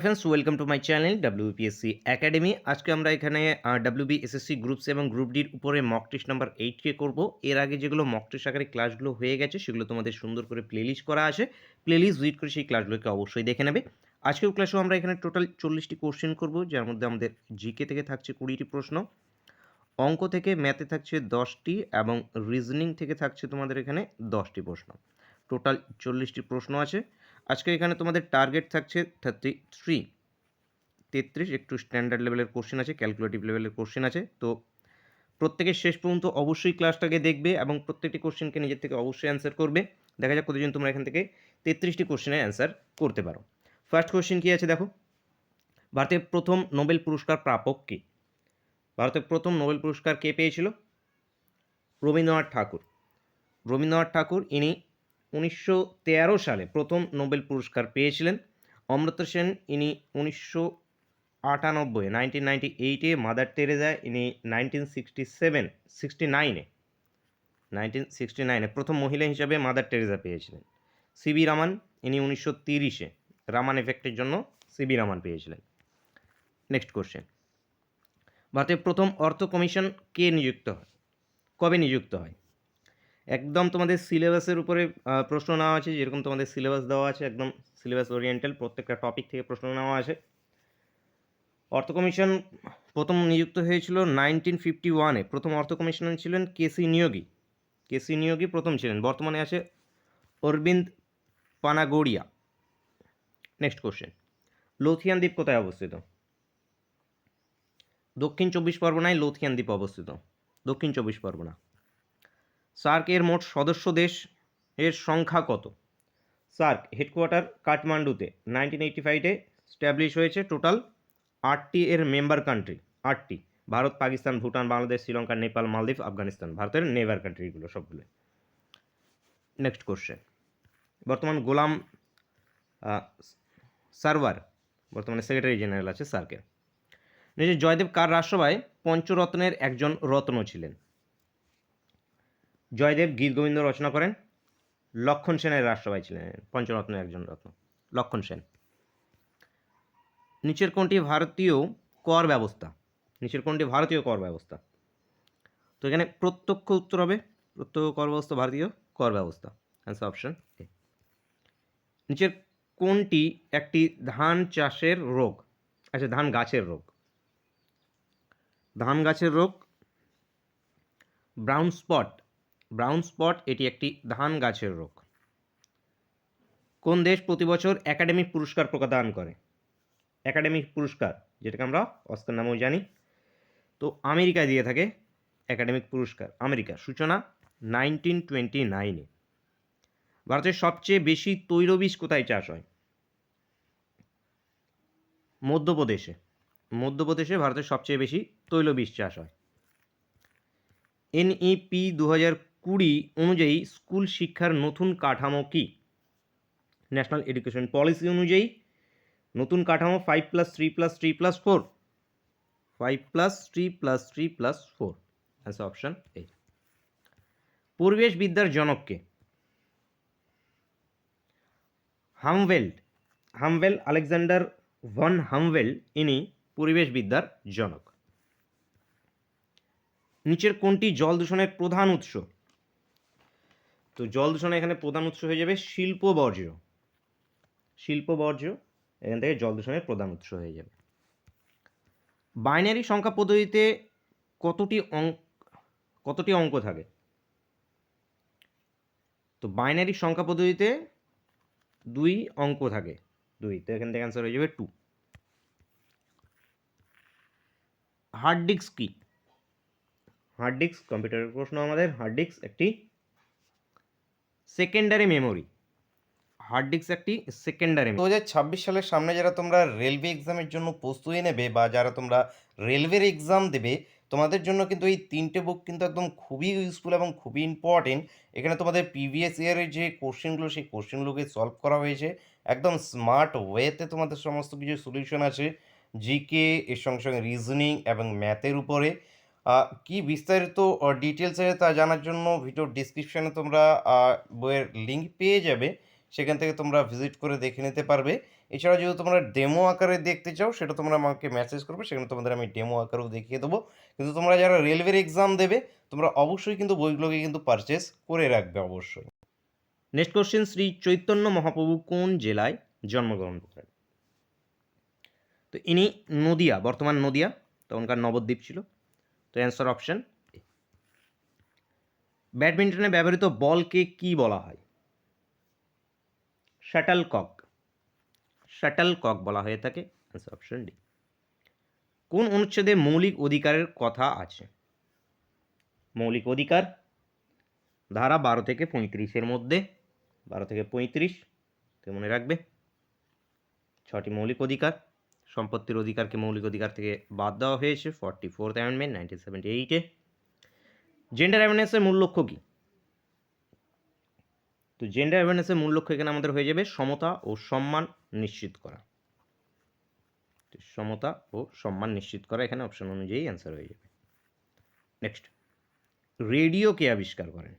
Friends welcome to my channel WPSC academy. আজকে আমরা এখানে WB SSC গ্রুপস এবং গ্রুপ ডির উপরে মক টেস্ট নাম্বার 8 কে করব। এর আগে যেগুলো মক টেস্ট আকারে ক্লাসগুলো হয়ে গেছে সেগুলো তোমাদের সুন্দর করে প্লেলিস্ট করা আছে। প্লেলিস্ট ভিজিট করে সেই ক্লাসগুলোকে অবশ্যই দেখে নেবে। আজকের ক্লাসেও আমরা এখানে টোটাল 40টি কোশ্চেন করব, যার মধ্যে আমাদের জিকে থেকে থাকছে 20টি প্রশ্ন, অঙ্ক থেকে ম্যাথে থাকছে 10টি এবং রিজনিং থেকে থাকছে তোমাদের এখানে 10টি প্রশ্ন। টোটাল 40টি প্রশ্ন আছে। আজকে এখানে তোমাদের টার্গেট থাকছে 33 একটু স্ট্যান্ডার্ড লেভেলের কোশ্চেন আছে, ক্যালকুলেটিভ লেভেলের কোশ্চেন আছে। তো প্রত্যেকের শেষ পর্যন্ত অবশ্যই ক্লাসটাকে দেখবে এবং প্রত্যেকটি কোশ্চেনকে নিজের থেকে অবশ্যই অ্যান্সার করবে। দেখা যাক কতজন তোমরা এখান থেকে 33টি কোশ্চেনের অ্যান্সার করতে পারো। ফার্স্ট কোশ্চেন কী আছে দেখো, ভারতের প্রথম নোবেল পুরস্কার প্রাপক কে? ভারতের প্রথম নোবেল পুরস্কার কে পেয়েছিল? রবীন্দ্রনাথ ঠাকুর। রবীন্দ্রনাথ ঠাকুর ইনি 1913 সালে প্রথম নোবেল পুরস্কার পেয়েছিলেন। অমর্ত্য সেন ইনি 1998 মাদার টেরেজা ইনি 1969 প্রথম মহিলা হিসাবে মাদার টেরেজা পেয়েছিলেন। সিবি রামান ইনি 1930 রামান এফেক্টের জন্য সিবি রামান পেয়েছিলেন। নেক্সট কোশ্চেন, ভারতের প্রথম অর্থ কমিশন কে নিযুক্ত হয়? কবে নিযুক্ত হয়? একদম তোমাদের সিলেবাসের উপরে প্রশ্ন নেওয়া আছে, যেরকম তোমাদের সিলেবাস দেওয়া আছে একদম সিলেবাস ওরিয়েন্টাল, প্রত্যেকটা টপিক থেকে প্রশ্ন নেওয়া আছে। অর্থ কমিশন প্রথম নিযুক্ত হয়েছিল 1951-এ। প্রথম অর্থ কমিশনার ছিলেন কেসি নিয়োগী। কেসি নিয়োগী প্রথম ছিলেন। বর্তমানে আছে Aurobindo Panagariya. Next question, Lothian দ্বীপ কোথায় অবস্থিত? দক্ষিণ চব্বিশ পরগনায় লোথিয়ান দ্বীপ অবস্থিত, দক্ষিণ চব্বিশ পরগনা। সার্ক এর মোট সদস্য দেশ এর সংখ্যা কত? সার্ক হেডকোয়ার্টার কাঠমান্ডুতে 1985-এ স্ট্যাবলিশ হয়েছে। টোটাল 8টি এর মেম্বার কান্ট্রি, 8টি। ভারত, পাকিস্তান, ভুটান, বাংলাদেশ, শ্রীলঙ্কা, নেপাল, মালদ্বীপ, আফগানিস্তান ভারতের নেভার কান্ট্রিগুলো সবগুলো। নেক্সট কোশ্চেন, বর্তমান গোলাম সারওয়ার বর্তমানে সেক্রেটারি জেনারেল আছে সার্কের। নিজে জয়দেব কার রাজসভায় পঞ্চরত্নের একজন রত্ন ছিলেন? জয়দেব গীত গোবিন্দ রচনা করেন। লক্ষণ সেনের রাজসভায় ছিলেন পঞ্চরত্নের একজন রত্ন, লক্ষণ সেন। নিচের কোনটি ভারতীয় কর ব্যবস্থা? নিচের কোনটি ভারতীয় কর ব্যবস্থা? তো এখানে প্রত্যক্ষ উত্তর হবে, প্রত্যক্ষ কর ব্যবস্থা ভারতীয় কর ব্যবস্থা, অ্যান্সার অপশন এ। নিচের কোনটি একটি ধান চাষের রোগ? আচ্ছা, ধান গাছের রোগ। ধান গাছের রোগ ব্রাউন স্পট। ব্রাউন স্পট এটি একটি ধান গাছের রোগ। কোন দেশ প্রতি বছর একাডেমি পুরস্কার প্রদান করে? একাডেমি পুরস্কার, যেটাকে আমরা অস্কার নামেও জানি, তো আমেরিকা দিয়ে থাকে একাডেমিক পুরস্কার। আমেরিকা, সূচনা 1929-এ। ভারতের সবচেয়ে বেশি তৈলবীজ কোথায় চাষ হয়? মধ্যপ্রদেশে। মধ্যপ্রদেশে ভারতের সবচেয়ে বেশি তৈলবীজ চাষ হয়। NEP 2020 অনুযায়ী স্কুল শিক্ষার নতুন কাঠামো কি? ন্যাশনাল এডুকেশন পলিসি অনুযায়ী নতুন কাঠামো 5+3+3+4, 5+3+3+4, অ্যান্সার অপশন এ। পরিবেশ বিদ্যার জনককে? হামভেল্ড। হামভেল, আলেকজান্ডার ভন হামভেল ইনি পরিবেশ বিদ্যার জনক। নিচের কোনটি জল দূষণের প্রধান উৎস? তো জল দূষণের এখানে প্রধান উৎস হয়ে যাবে শিল্প বর্জ্য। শিল্প বর্জ্য এখান থেকে জল দূষণের প্রধান উৎস হয়ে যাবে। বাইনারি সংখ্যা পদ্ধতিতে কতটি অঙ্ক থাকে? তো বাইনারি সংখ্যা পদ্ধতিতে 2 অঙ্ক থাকে, 2, তো এখান থেকে অ্যান্সার হয়ে যাবে 2। হার্ড ডিস্ক কি? হার্ড ডিস্ক কম্পিউটারের প্রশ্ন আমাদের। হার্ড ডিস্ক একটি সেকেন্ডারি মেমোরি। হার্ড ডিস্ক একটি সেকেন্ডারি। 2026 সালের সামনে যারা তোমরা রেলওয়ে এক্সামের জন্য প্রস্তুতি নেবে বা যারা তোমরা রেলওয়ের এক্সাম দেবে, তোমাদের জন্য কিন্তু এই 3টে বুক কিন্তু একদম খুবই ইউজফুল এবং খুবই ইম্পর্টেন্ট। এখানে তোমাদের প্রিভিয়াস ইয়ারের যে কোশ্চেনগুলো, সেই কোশ্চেনগুলোকে সলভ করা হয়েছে একদম স্মার্ট ওয়েতে। তোমাদের সমস্ত কিছু সলিউশন আছে জিকে এর সঙ্গে সঙ্গে রিজনিং এবং ম্যাথের উপরে। কি বিস্তারিত ডিটেলসে তা জানার জন্য ভিডিওর ডিসক্রিপশানে তোমরা বইয়ের লিঙ্ক পেয়ে যাবে। সেখান থেকে তোমরা ভিজিট করে দেখে নিতে পারবে। এছাড়া যদি তোমরা ডেমো আকারে দেখতে চাও সেটা তোমরা আমাকে মেসেজ করবে, সেখানে তোমাদের আমি ডেমো আকারেও দেখিয়ে দেবো। কিন্তু তোমরা যারা রেলওয়ের এক্সাম দেবে তোমরা অবশ্যই কিন্তু বইগুলোকে কিন্তু পারচেজ করে রাখবে অবশ্যই। নেক্সট কোশ্চেন, শ্রী চৈতন্য মহাপ্রভু কোন জেলায় জন্মগ্রহণ করেন? তো ইনি নদিয়া, বর্তমান নদিয়া, তখনকার নবদ্বীপ ছিল। তো অ্যান্সার অপশন এ। ব্যাডমিন্টনে ব্যবহৃত বলকে কি বলা হয়? শাটলকক, শাটলকক বলা হয়ে থাকে। Answer option D. কোন অনুচ্ছেদে মৌলিক অধিকারের কথা আছে? মৌলিক অধিকার ধারা 12 থেকে 35-এর মধ্যে, 12 থেকে 35 তো মনে রাখবে। 6টি মৌলিক অধিকার। সম্পত্তির অধিকারকে মৌলিক অধিকার থেকে বাদ দেওয়া হয়েছে 44th অ্যামেন্ডমেন্ট 1978-এ। জেন্ডার অ্যাওয়ারনেসের মূল লক্ষ্য কী? তো জেন্ডার অ্যাওয়ারনেসের মূল লক্ষ্য এখানে আমাদের হয়ে যাবে সমতা ও সম্মান নিশ্চিত করা। সমতা ও সম্মান নিশ্চিত করা এখানে অপশন অনুযায়ী অ্যান্সার হয়ে যাবে। নেক্সট, রেডিও কে আবিষ্কার করেন?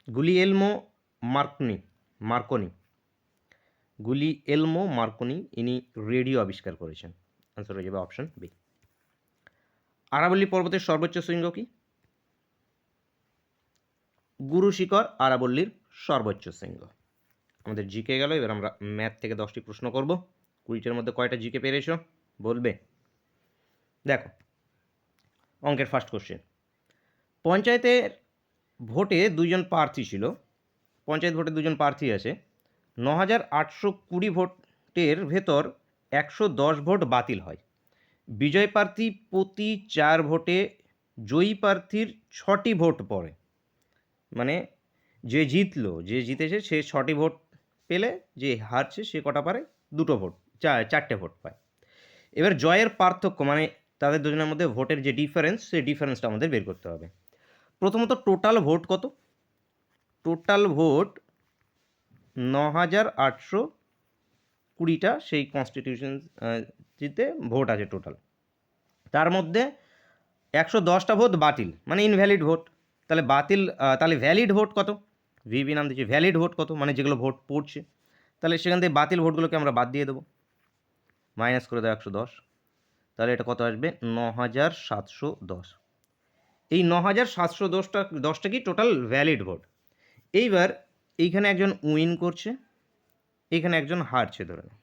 গুলিয়েলমো মার্কনি, গুলিয়েলমো মার্কনি ইনি রেডিও আবিষ্কার করেছেন। অ্যান্সার হয়ে যাবে অপশন বি। আরাবল্লী পর্বতের সর্বোচ্চ শৃঙ্গ কি? গুরু শিখর আরাবল্লীর সর্বোচ্চ শৃঙ্গ। আমাদের জিকে গেল, এবার আমরা ম্যাথ থেকে 10টি প্রশ্ন করব। 20টার মধ্যে কয়টা জিকে পেরেছো বলবে? দেখো, অঙ্কের ফার্স্ট কোশ্চেন, পঞ্চায়েতের ভোটে দুজন প্রার্থী ছিল। পঞ্চায়েত ভোটে দুজন প্রার্থী আছে। 9,820 ভোটের ভেতর 110 ভোট বাতিল হয়। বিজয় প্রার্থী প্রতি 4 ভোটে জয়ী প্রার্থীর 6টি ভোট পড়ে। মানে যে জিতলো, যে জিতেছে সে 6টি ভোট পেলে, যে হারছে সে কটা পারে? 2টো ভোট, 4টে ভোট পায়। এবার জয়ের পার্থক্য মানে তাদের দুজনের মধ্যে ভোটের যে ডিফারেন্স, সেই ডিফারেন্সটা আমাদের বের করতে হবে। প্রথমত টোটাল ভোট কত? টোটাল ভোট 9,820টা সেই কনস্টিটিউশন জিতে ভোট আছে টোটাল। তার মধ্যে 110টা ভোট বাতিল, মানে ইনভ্যালিড ভোট। তাহলে তাহলে ভ্যালিড ভোট কত? ভিভি নাম দিচ্ছি, ভ্যালিড ভোট কত? মানে যেগুলো ভোট পড়ছে। তাহলে সেখান থেকে বাতিল ভোটগুলোকে আমরা বাদ দিয়ে দেবো, মাইনাস করে দেবো 110। তাহলে এটা কত আসবে? 9,710। এই 9,710টা কি টোটাল ভ্যালিড ভোট। এইবার এইখানে একজন উইন করছে, এখানে একজন হারছে ধরে নাও।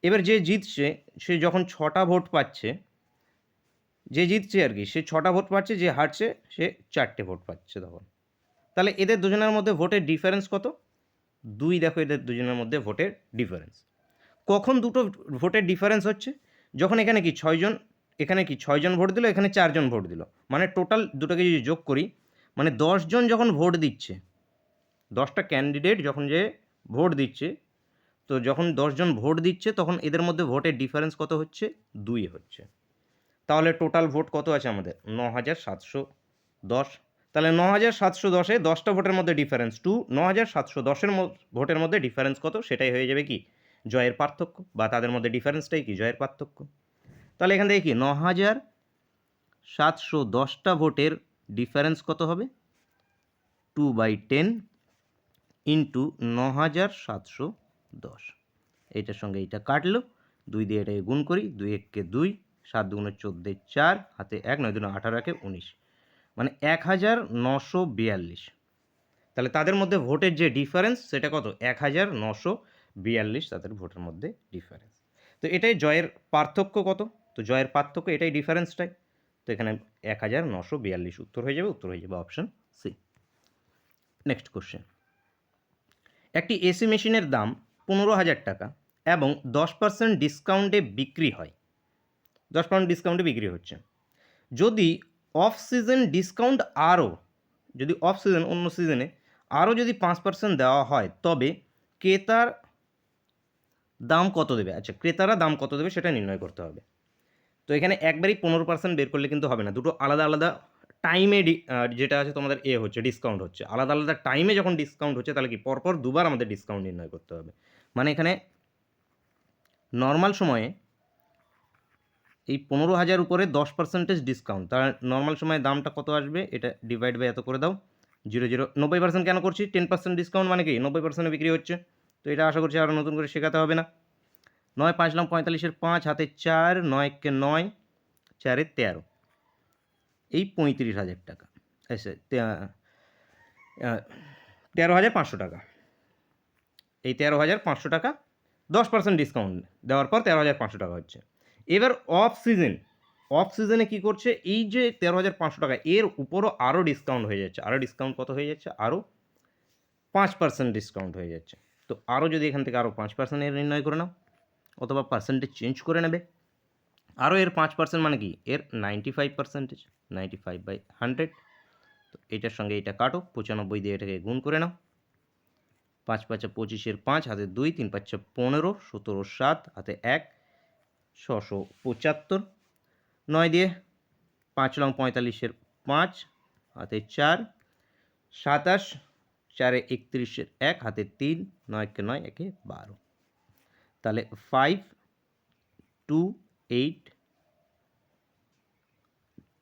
এবার যে জিতছে সে যখন 6টা ভোট পাচ্ছে, যে জিতছে আর কি সে 6টা ভোট পাচ্ছে, যে হারছে সে 4টে ভোট পাচ্ছে তখন। তাহলে এদের দুজনের মধ্যে ভোটের ডিফারেন্স কত? 2। দেখো এদের দুজনের মধ্যে ভোটের ডিফারেন্স কখন দুটো ভোটের ডিফারেন্স হচ্ছে? যখন এখানে কি 6জন ভোট দিল, এখানে 4জন ভোট দিল, মানে টোটাল দুটোকে যদি যোগ করি, মানে 10 জন যখন ভোট দিচ্ছে, 10টা ক্যান্ডিডেট যখন যে ভোট দিচ্ছে, তো যখন 10 জন ভোট দিচ্ছে তখন এদের মধ্যে ভোটের ডিফারেন্স কত হচ্ছে? 2 হচ্ছে। তাহলে টোটাল ভোট কত আছে আমাদের? 9,710। তাহলে 9,710-এ 10টা ভোটের মধ্যে ডিফারেন্স 2, 9,710-এর ভোটের মধ্যে ডিফারেন্স কত? সেটাই হয়ে যাবে কি জয়ের পার্থক্য, বা তাদের মধ্যে ডিফারেন্সটাই কি জয়ের পার্থক্য। তাহলে এখান থেকে কি 9,710টা ভোটের ডিফারেন্স কত হবে? 2/10 ইন্টু 9,710। এইটার সঙ্গে এইটা কাটলো, 2 দিয়ে এটাকে গুণ করি, 2 1-কে 2, 7 2 14 4, হাতে 1, 9 2 18 1 19, মানে 1,942। তাহলে তাদের মধ্যে ভোটের যে ডিফারেন্স সেটা কত? 1,942 তাদের ভোটের মধ্যে ডিফারেন্স। তো এটাই জয়ের পার্থক্য কত? তো জয়ের পার্থক্য এটাই ডিফারেন্সটাই। তো এখানে 1,942 উত্তর হয়ে যাবে, উত্তর হয়ে যাবে অপশন সি। নেক্সট কোশ্চেন, একটি এসি মেশিনের দাম 15,000 টাকা এবং 10% ডিসকাউন্টে বিক্রি হয়, 10% ডিসকাউন্টে বিক্রি হচ্ছে। যদি অফ সিজন ডিসকাউন্ট যদি অফ সিজন অন্য সিজনে আরও যদি 5% দেওয়া হয়, তবে ক্রেতার দাম কত দেবে? আচ্ছা, ক্রেতারা দাম কত দেবে সেটা নির্ণয় করতে হবে। তো এখানে একবারই 15% বের করলে কিন্তু হবে না, দুটো আলাদা আলাদা টাইমে যেটা আছে তোমাদের হচ্ছে ডিসকাউন্ট হচ্ছে, আলাদা আলাদা টাইমে যখন ডিসকাউন্ট হচ্ছে তাহলে কি পরপর দুবার আমাদের ডিসকাউন্ট নির্ণয় করতে হবে। মানে এখানে নর্মাল সময়ে এই 15,000 উপরে 10% ডিসকাউন্ট, তার নর্মাল সময়ে দামটা কত আসবে? এটা ডিভাইড বাই এত করে দাও, 0 90% কেন করছি? 10% ডিসকাউন্ট মানে কি 90% বিক্রি হচ্ছে, তো এটা আশা করছি আরও নতুন করে শেখাতে হবে না। 9 5 লং 45-এর 5 হাতে 4, 9 কে 9, 4 13, এই 35,000 টাকা, 13,500 টাকা, এই 13,500 টাকা 10% ডিসকাউন্ট দেওয়ার পর 13,500 টাকা হচ্ছে। এবার অফ সিজনে কী করছে, এই যে 13,500 টাকা এর উপরও আরও ডিসকাউন্ট হয়ে যাচ্ছে, আরও ডিসকাউন্ট কত হয়ে যাচ্ছে, আরও 5% ডিসকাউন্ট হয়ে যাচ্ছে। তো আরও যদি এখান থেকে আরও 5% এর নির্ণয় করে নাও, অথবা পার্সেন্টেজ চেঞ্জ করে নেবে। আরও এর 5% মানে কি, এর 95%, 95/100। তো এটার সঙ্গে এটা কাটো, 95 দিয়ে এটাকে গুণ করে নাও। 5 5 25-এর 5 হাতে 2, 3 5 15, 17 7 হাতে 1, 675। 9 দিয়ে 5 লং 45-এর 5 হাতে 4, 27, 4 31-এর 1 হাতে 3, 9 কে 9, 1 12। তাহলে 5 2 8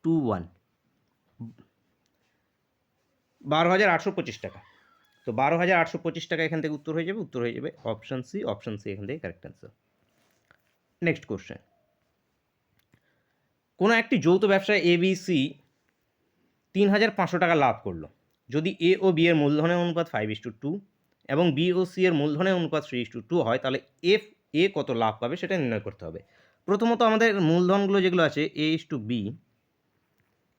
2 1, 12,825 টাকা। তো 12,825 টাকা এখান থেকে উত্তর হয়ে যাবে অপশান সি এখান থেকে কারেক্ট অ্যান্সার। নেক্সট কোশ্চেন, কোনো একটি যৌথ ব্যবসায় ABC 3,500 টাকা লাভ করলো। যদি এ ও বি এর মূলধনের অনুপাত 5:2 এবং বি ও সি এর মূলধনের অনুপাত 3:2 হয়, তাহলে এ কত লাভ পাবে সেটা নির্ণয় করতে হবে। প্রথমত আমাদের মূলধনগুলো যেগুলো আছে A:B,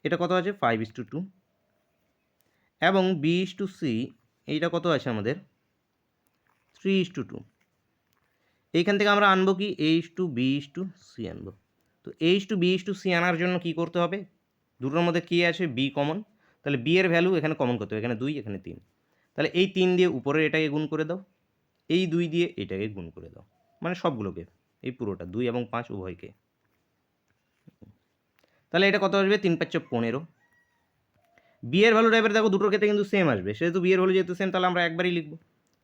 এটা কত আছে 5:2, এবং B:C এইটা কত আছে আমাদের 3:2। এইখান থেকে আমরা আনবো কি A:B:C আনবো। তো A:B:C আনার জন্য কি করতে হবে, দুটোর মধ্যে কি আছে B কমন, তাহলে B এর ভ্যালু এখানে কমন করতে হবে, এখানে 2 এখানে 3, তাহলে এই 3 দিয়ে উপরের এটাকে গুণ করে দাও, এই 2 দিয়ে এটাকে গুণ করে দাও, মানে সবগুলোকে, এই পুরোটা 2 এবং 5 উভয়কে। তাহলে এটা কত আসবে 3 5 15। বি এর ভ্যালুটা এবার দেখো দুটোর ক্ষেত্রে কিন্তু সেম আসবে, সেহেতু বি এর ভ্যালু যেহেতু সেম তাহলে আমরা একবারই লিখবো,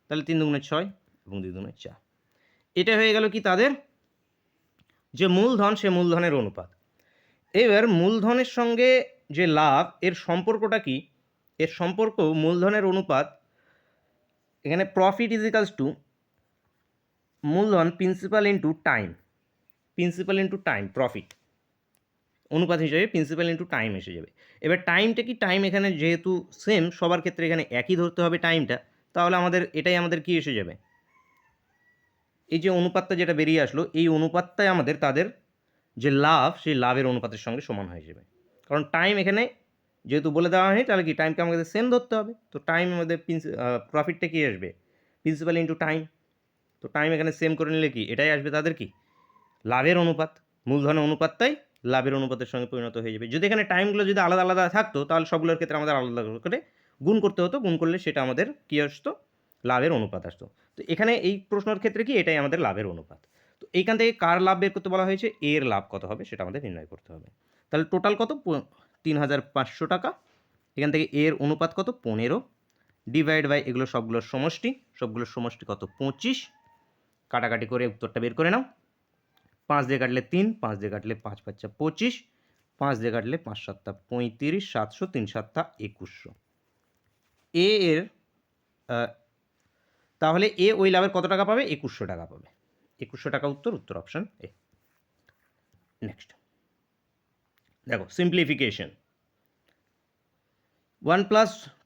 তাহলে 3 দুগুণে 6 এবং 2 দুগুণে 4। এটা হয়ে গেল কি তাদের যে মূলধন, সে মূলধনের অনুপাত। এবার মূলধনের সঙ্গে যে লাভ এর সম্পর্কটা কি, এর সম্পর্ক মূলধনের অনুপাত, এখানে প্রফিট ইজিক্যালস টু মূলধন প্রিন্সিপাল ইন্টু টাইম, প্রফিট অনুপাত হিসেবে প্রিন্সিপাল ইন্টু টাইম এসে যাবে। এবার টাইমটা কি, টাইম এখানে যেহেতু সেম সবার ক্ষেত্রে এখানে একই ধরতে হবে টাইমটা, তাহলে এটাই আমাদের কি এসে যাবে, এই যে অনুপাতটা যেটা বেরিয়ে আসলো, এই অনুপাতটাই আমাদের তাদের যে লাভ, সেই লাভের অনুপাতের সঙ্গে সমান হয়ে যাবে। কারণ টাইম এখানে যেহেতু বলে দেওয়া হয়নি, তাহলে কি টাইমকে আমাদের সেম ধরতে হবে। তো টাইম আমাদের প্রফিটটা কি আসবে প্রিন্সিপাল ইন্টু টাইম, তো টাইম এখানে সেম করে নিলে কি এটাই আসবে তাদের কি লাভের অনুপাত, মূলধনের অনুপাতটাই লাভের অনুপাতের সঙ্গে পরিণত হয়ে যাবে। যদি এখানে টাইমগুলো যদি আলাদা আলাদা থাকতো, তাহলে সবগুলোর ক্ষেত্রে আমাদের আলাদা করে গুণ করতে হতো, গুণ করলে সেটা আমাদের কী আসতো, লাভের অনুপাত আসতো। তো এখানে এই প্রশ্নের ক্ষেত্রে কি এটাই আমাদের লাভের অনুপাত। তো এইখান থেকে কার লাভ বের করতে বলা হয়েছে, এর লাভ কত হবে সেটা আমাদের নির্ণয় করতে হবে। তাহলে টোটাল কত 3,500 টাকা, এখান থেকে এর অনুপাত কত 15, ডিভাইড বাই এগুলো সবগুলোর সমষ্টি কত 25, কাটাকাটি করে উত্তরটা বের করে নাও। 5 দিয়ে কাটলে 3, 5 দিয়ে কাটলে 5 5 25, 5 দিয়ে কাটলে 5 7 35, 700, 3 7 2100। এ এর তাহলে এ ওই লাভের কত টাকা পাবে, 2100 টাকা পাবে। 2100 টাকা উত্তর অপশান এ। নেক্সট দেখো সিম্পলিফিকেশন, 1 +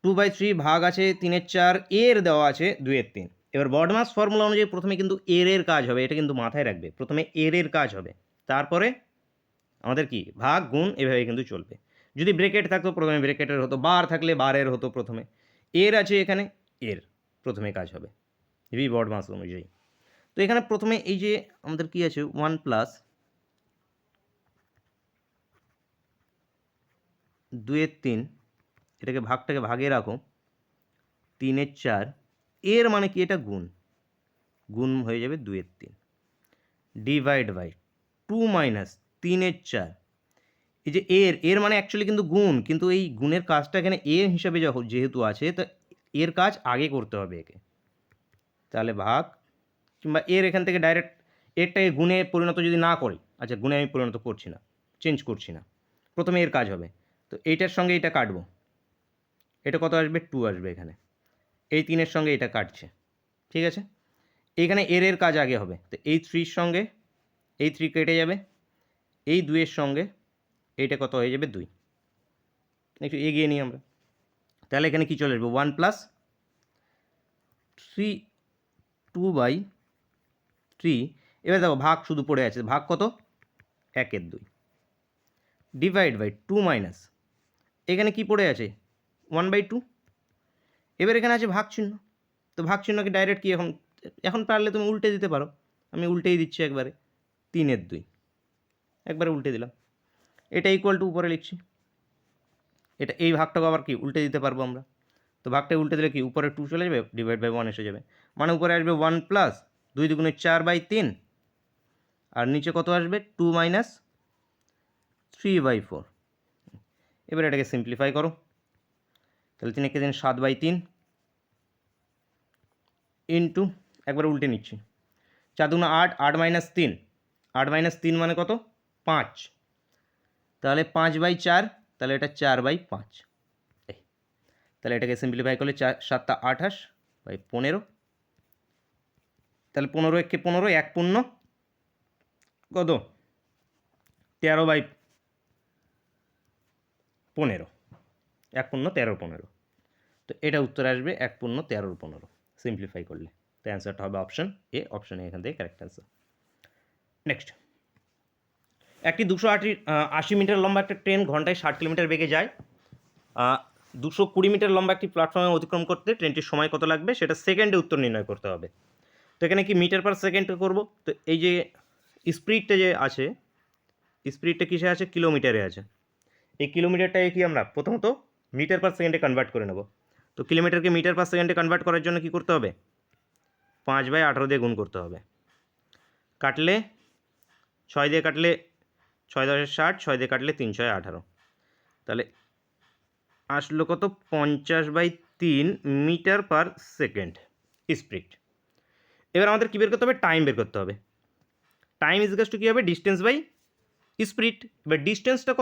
2/3 ভাগ আছে 3/4, এর দেওয়া আছে 2/3। এবার বডমাস ফর্মুলা অনুযায়ী প্রথমে কিন্তু এর কাজ হবে, এটা কিন্তু মাথায় রাখবে, প্রথমে এর কাজ হবে, তারপরে আমাদের কি ভাগ গুণ এভাবে কিন্তু চলবে। যদি ব্রেকেট থাকতো প্রথমে ব্রেকেটের হতো, বার থাকলে বারের হতো, প্রথমে এর আছে এখানে এর প্রথমে কাজ হবে ভি বডমাস অনুযায়ী। তো এখানে প্রথমে এই যে আমাদের কি আছে 1 + 2/3, এটাকে ভাগটাকে ভাগে রাখো, 3/4, এর মানে কি এটা গুণ হয়ে যাবে 2/3, ডিভাইড বাই 2 - 3/4, এই যে এর মানে অ্যাকচুয়ালি কিন্তু গুণ, কিন্তু এই গুণের কাজটা এখানে এ হিসাবে যেহেতু আছে, তো এর কাজ আগে করতে হবে একে, তাহলে ভাগ, কিংবা এর এখান থেকে ডাইরেক্ট এরটাকে গুণে পরিণত যদি না করি, আচ্ছা গুণে আমি পরিণত করছি না, চেঞ্জ করছি না, প্রথমে এর কাজ হবে, তো এইটার সঙ্গে এটা কাটবো, এটা কত আসবে 2 আসবে এখানে, এই 3-এর সঙ্গে এটা কাটছে, ঠিক আছে। এইখানে এর কাজ আগে হবে, তো এই 3-র সঙ্গে এই 3 কেটে যাবে, এই 2-এর সঙ্গে এইটা কত হয়ে যাবে 2। একটু এগিয়ে নিই আমরা, তাহলে এখানে কি চলে আসবে 1 প্লাস 3 2/3। এবার দেখো ভাগ শুধু পড়ে আছে, ভাগ কত 1/2, ডিভাইড বাই 2 মাইনাস এখানে কি পড়ে আছে 1/2। এবার এখানে আছে ভাগ চিহ্ন, তো ভাগ চিহ্নকে ডাইরেক্ট কি এখন এখন পারলে তুমি উল্টে দিতে পারো, আমি উল্টেই দিচ্ছি একবারে 3/2, একবারে উল্টে দিলাম। এটা ইকুয়াল টু উপরে লিখছি, এটা এই ভাগটাকে আবার কি উল্টে দিতে পারবো আমরা, তো ভাগটা উল্টে দিলে কি উপরে 2 চলে যাবে, ডিভাইড বাই 1 এসে যাবে, মানে উপরে আসবে 1 প্লাস 2 দুগুণে 4/3, আর নিচে কত আসবে 2 মাইনাস 3/4। এবার এটাকে সিম্পলিফাই করো, তাহলে 3 একে দিন 7/3 ইন্টু একবার উল্টে নিচ্ছি 4 দুগুণে 8, 8 মাইনাস 3, 8 মাইনাস 3 মানে কত 5, তাহলে 5/4, তাহলে এটা 4/5। তাহলে এটাকে সিম্পলিফাই করলে 4 7 28 বাই 15, তাহলে 15 একে 15, 1 পূর্ণ কত 13/15, 1 পূর্ণ 13/15, তো এটা উত্তর আসবে 1 পূর্ণ 13/15 সিম্পলিফাই করলে, তো অ্যান্সারটা হবে অপশন এ, অপশন এ এখান থেকে কারেক্ট অ্যান্সার। নেক্সট, একটি 280 মিটার লম্বা একটা ট্রেন ঘন্টায় 60 কিলোমিটার বেগে যায়, 220 মিটার লম্বা একটি প্ল্যাটফর্মে অতিক্রম করতে ট্রেনটির সময় কত লাগবে সেটা সেকেন্ডে উত্তর নির্ণয় করতে হবে। তো এখানে কি মিটার পার সেকেন্ডে করব, তো এই যে স্পিডটা যে আছে, স্পিডটা কিসে আছে কিলোমিটারে আছে, এই কিলোমিটারটাকে কি আমরা প্রথমত মিটার পার সেকেন্ডে কনভার্ট করে নেব। তো কিলোমিটারকে মিটার পার সেকেন্ডে কনভার্ট করার জন্য কি করতে হবে 5/18 দিয়ে গুণ করতে হবে, কাটলে 6 দিয়ে কাটলে 6 × 10 = 60, 6 দিয়ে কাটলে 3 × 6 = 18, তাহলে আসলো কত 50/3 মিটার পার সেকেন্ড স্পিড। এবার আমাদের কী বের করতে হবে টাইম বের করতে হবে, টাইম ইজগাস টু কী হবে ডিস্টেন্স বাই স্পিড। এবার ডিস্টেন্সটা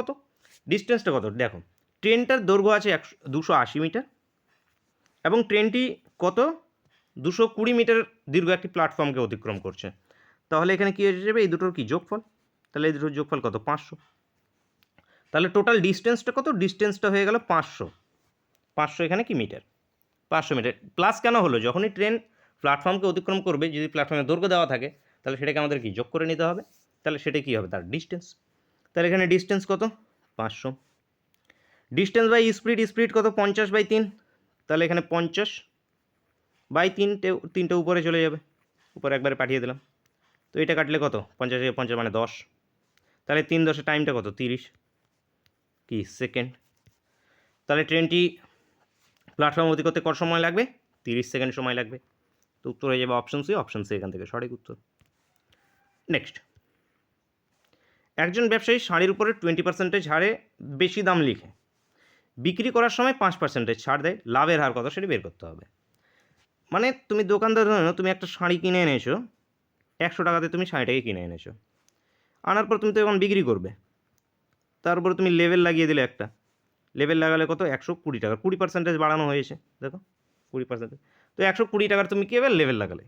কত দেখো, ট্রেনটার দৈর্ঘ্য আছে 280 মিটার এবং ট্রেনটি কত 220 মিটার দীর্ঘ একটি প্ল্যাটফর্মকে অতিক্রম করছে, তাহলে এখানে কী হয়ে যাবে এই দুটোর কি যোগফল, তাহলে এই দুটোর যোগফল কত 500, তাহলে টোটাল ডিস্টেন্সটা কত, ডিস্টেন্সটা হয়ে গেল 500 এখানে কি মিটার, 500 মিটার প্লাস কেন হলো, যখনই ট্রেন প্ল্যাটফর্মকে অতিক্রম করবে যদি প্ল্যাটফর্মের দৈর্ঘ্য দেওয়া থাকে তাহলে সেটাকে আমাদের কি যোগ করে নিতে হবে, তাহলে সেটা কী হবে তার ডিস্টেন্স, তাহলে এখানে ডিস্টেন্স কত 500, ডিস্টেন্স বাই স্পিড কত 50/3, তাহলে এখানে 50/3, তিনটে উপরে চলে যাবে, উপরে একবারে পাঠিয়ে দিলাম, তো এটা কাটলে কত 50/50 মানে 10, তাহলে 3 10 টাইমটা কত 30 কি সেকেন্ড, তাহলে ট্রেনটি প্ল্যাটফর্ম অতি করতে কত সময় লাগবে 30 সেকেন্ড সময় লাগবে, তো উত্তর হয়ে যাবে অপশন সি এখান থেকে সঠিক উত্তর। নেক্সট, একজন ব্যবসায়ী শাড়ির উপরে 20% ছাড়ে বেশি দাম লিখে বিক্রি করার সময় 5% ছাড় দেয়, লাভের হার কত সেটা বের করতে হবে। মানে তুমি দোকানদার ধরো তুমি একটা শাড়ি কিনে এনেছো 100 টাকাতে, তুমি শাড়িটাকে কিনে এনেছো, আনার পর তুমি তো এখন বিক্রি করবে, তারপরে তুমি লেবেল লাগিয়ে দিলে, একটা লেবেল লাগালে কত 120 টাকা, 20% বাড়ানো হয়েছে দেখো 20%, তো 120 টাকার তুমি কী এবার লেবেল লাগালে।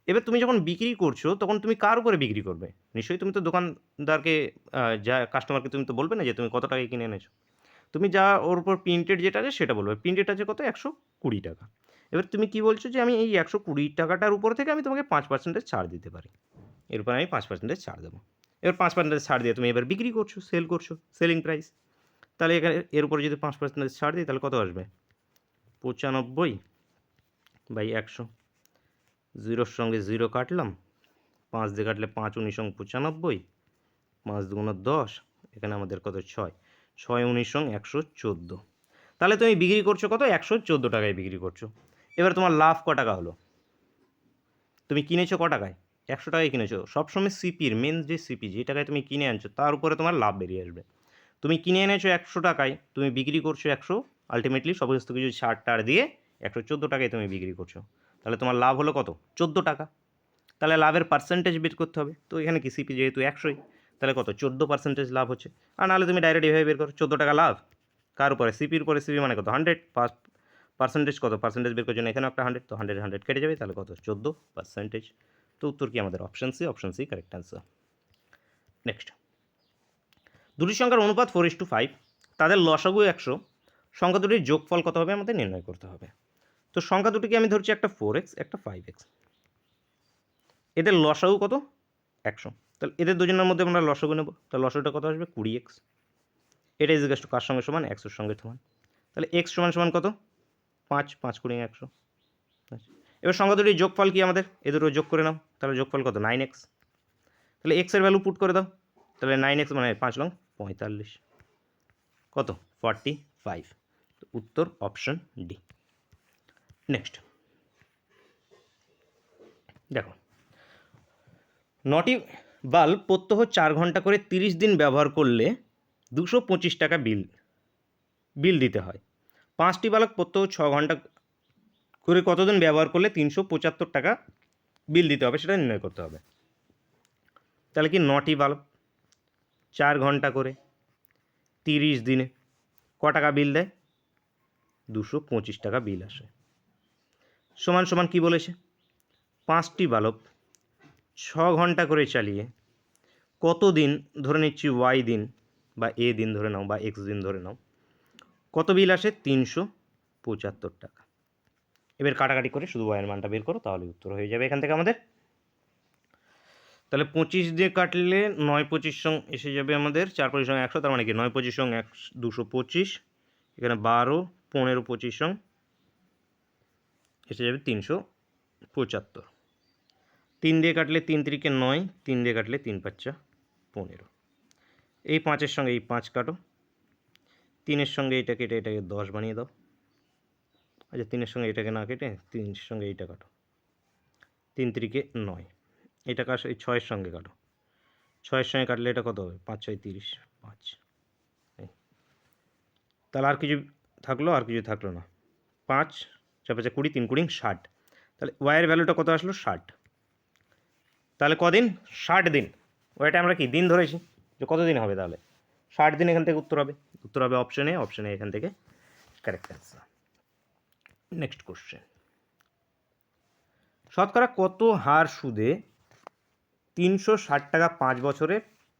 এবার তুমি যখন বিক্রি করছো তখন তুমি কার উপরে বিক্রি করবে, নিশ্চয়ই তুমি তো দোকানদারকে যা কাস্টমারকে তুমি তো বলবে না যে তুমি কত টাকায় কিনে এনেছো, তুমি যা ওর উপর প্রিন্টেড যেটা আছে সেটা বলবে, প্রিন্টেড আছে কত 120 টাকা। এবার তুমি কি বলছো যে আমি এই 120 টাকাটার উপর থেকে আমি তোমাকে 5% ছাড় দিতে পারি, এর উপর আমি 5% ছাড় দেবো। এবার 5% ছাড় দিয়ে তুমি এবার বিক্রি করছো, সেল করছো, সেলিং প্রাইস, তাহলে এখানে এর উপরে যদি 5% ছাড় দিই তাহলে কত আসবে 95/100, 0-র সঙ্গে 0 কাটলাম, 5 দিয়ে কাটলে 5 19 95, 5 2 10, এখানে আমাদের কত 6 19 114, তাহলে তুমি বিক্রি করছো কত 114 টাকায় বিক্রি করছো। এবার তোমার লাভ ক টাকা হলো, তুমি কিনেছো ক টাকায় 100 টাকায় কিনেছো, সবসময় সিপির মেন যে সিপি যে টাকায় তুমি কিনে আনছো তার উপরে তোমার লাভ বেরিয়ে আসবে। তুমি কিনে এনেছো 100 টাকায়, তুমি বিক্রি করছো 100, আলটিমেটলি সমস্ত কিছু ছাড় টাড় দিয়ে 114 টাকায় তুমি বিক্রি করছো, তাহলে তোমার লাভ হলো কত 14 টাকা, তাহলে লাভের পার্সেন্টেজ বের করতে হবে, তো এখানে কি সিপি যেহেতু 100ই, তাহলে কত 14% লাভ হচ্ছে, আর নাহলে তুমি ডাইরেক্ট এভাবে বের করো 14 টাকা লাভ কার উপরে সিপির উপরে, সিপি মানে কত 100, পার্সেন্টেজ কত, পার্সেন্টেজ বের করার জন্য এখানে একটা 100, তো 100 কেটে যাবে, তাহলে কত 14%। তো উত্তর কি আমাদের option C correct answer. Next, দুটি সংখ্যার অনুপাত 4:5, তাদের লসাগু 100, সংখ্যা দুটির যোগফল কত হবে আমাদের নির্ণয় করতে হবে। তো সংখ্যা দুটিকে আমি ধরছি একটা 4x, একটা 5x, এদের লসাগু কত 100, তাহলে এদের দুজনের মধ্যে আমরা লসাগু নেব, তাহলে লসাগুটা কত আসবে 20x। এটা ইজিকাস টু কার সঙ্গে সমান, 100 সঙ্গে সমান, তাহলে x সমান সমান কত 5, 5 × 100। এবার সংখ্যা দুটির যোগফল কি আমাদের, এ দুটো যোগ করে নাও, তাহলে যোগফল কত 9x, তাহলে x এর ভ্যালু পুট করে দাও, তাহলে 9x মানে 5 লং 45, কত 45। তো উত্তর অপশন ডি। নেক্সট দেখো, 9টি বাল্ব প্রত্যহ 4 ঘন্টা করে 30 দিন ব্যবহার করলে 225 টাকা বিল দিতে হয়। 5টি বাল্ব প্রত্যহ 6 ঘন্টা করে কতদিন ব্যবহার করলে 375 টাকা বিল দিতে হবে, সেটা নির্ণয় করতে হবে। তাহলে কি 9টি বাল্ব 4 ঘন্টা করে 30 দিনে ক টাকা বিল দেয়, 225 টাকা বিল আসে। সমান সমান কি বলেছে, 5টি বাল্ব 6 ঘন্টা করে চালিয়ে কত দিন, ধরে নিচ্ছি ওয়াই দিন বা এ দিন ধরে নাও বা এক্স দিন ধরে নাও, কত বিল আসে 375 টাকা। এবার কাটাকাটি করে শুধু ওয়াইয়ের মানটা বের করো, তাহলে উত্তর হয়ে যাবে এখান থেকে আমাদের। তাহলে 25 দিয়ে কাটলে 9×25 এসে যাবে আমাদের, 4×5 100, তার মানে কি 9×25 225, এখানে 12, 15×25 এসে যাবে 375। 3 দিয়ে কাটলে 3 × 3 = 9, 3 দিয়ে কাটলে 3 × 5 = 15। এই 5-এর সঙ্গে এই 5 কাটো, 3-এর সঙ্গে এটা কেটে এটাকে 10 বানিয়ে দাও। আচ্ছা, 3-এর সঙ্গে এটাকে না কেটে 3-এর সঙ্গে এইটা কাটো, 3 × 3 = 9, এটা কার এই 6-এর সঙ্গে কাটো, 6-এর সঙ্গে কাটলে এটা কত হবে 5 × 6 = 30, 5। তাহলে আর কিছু থাকলো, আর কিছু থাকলো না, 5 × 5 = 20, 3 × 20 = 60। তাহলে ওয়াইয়ের ভ্যালুটা কত আসলো 60। তাহলে কদিন, 60 দিন। ওইটা আমরা কি দিন ধরেছি, যে কত দিন হবে, তাহলে 60 দিন এখান থেকে উত্তর হবে। উত্তর হবে অপশন এ এখান থেকে কারেক্ট অ্যান্সার। নেক্সট কোশ্চেন, শতকরা কত হার সুদে 360 টাকা 5 বছরে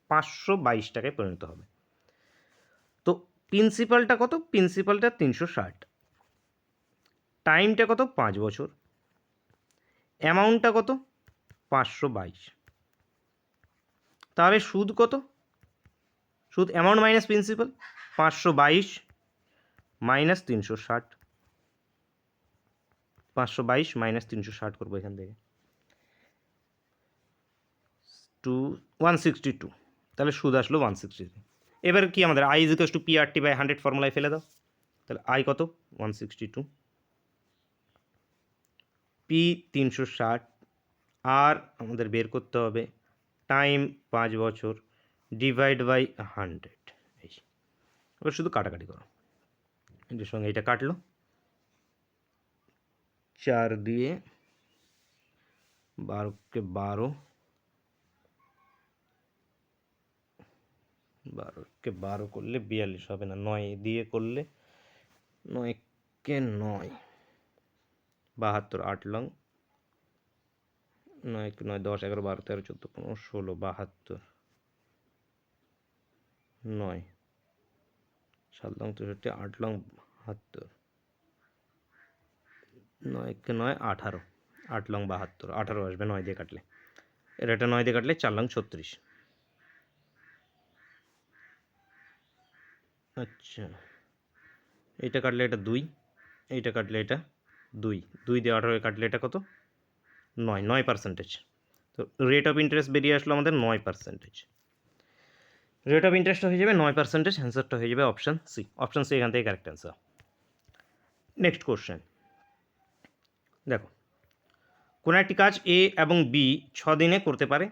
522 টাকায় পরিণত হবে। তো প্রিন্সিপালটা কত, প্রিন্সিপালটা 360, টাইমটা কত 5 বছর, অ্যামাউন্টটা কত 522, তাহলে সুদ কত, সুদ amount minus principal, 522 minus 360, 522 minus 360 করবো এখান থেকে, 162, তাহলে সুদ আসলো 162। এবার কি আমাদের আই ইজিকালস টু PRT/100 ফর্মুলায় ফেলে দাও, তাহলে আই কত 162, পি 360, আর আমাদের বের করতে হবে টাইম 5 বছর, ডিভাইড বাই 100। এই এবার শুধু কাটাকাটি করো, এটার সঙ্গে এটা কাটলো, 4 দিয়ে 12কে 12, 12কে 12 করলে 42 হবে না, 9 দিয়ে করলে 9কে 9, 72, 8 লং 9কে 9, 10, 11, 12, 13, 14, 15, 16, 72, 9, 7 লং 63, 8 লং 72, 9কে 9, 18, 8 লং 72, 18 আসবে 9 দিয়ে কাটলে, এর এটা 9 দিয়ে কাটলে 4 লং 36। আচ্ছা, এইটা কাটলে এটা 2, এইটা কাটলে এটা 2, 2 দিয়ে 18 কাটলে এটা কত 9%। তো রেট অফ ইন্টারেস্ট বেরিয়ে আসলো আমাদের 9%, রেট অফ ইন্টারেস্ট হয়ে যাবে 9%, অ্যান্সারটা হয়ে যাবে অপশান সি। অপশান সি এখান থেকে কারেক্ট অ্যান্সার। নেক্সট কোশ্চেন দেখো, কোনো একটি কাজ এ এবং বি 6 দিনে করতে পারে,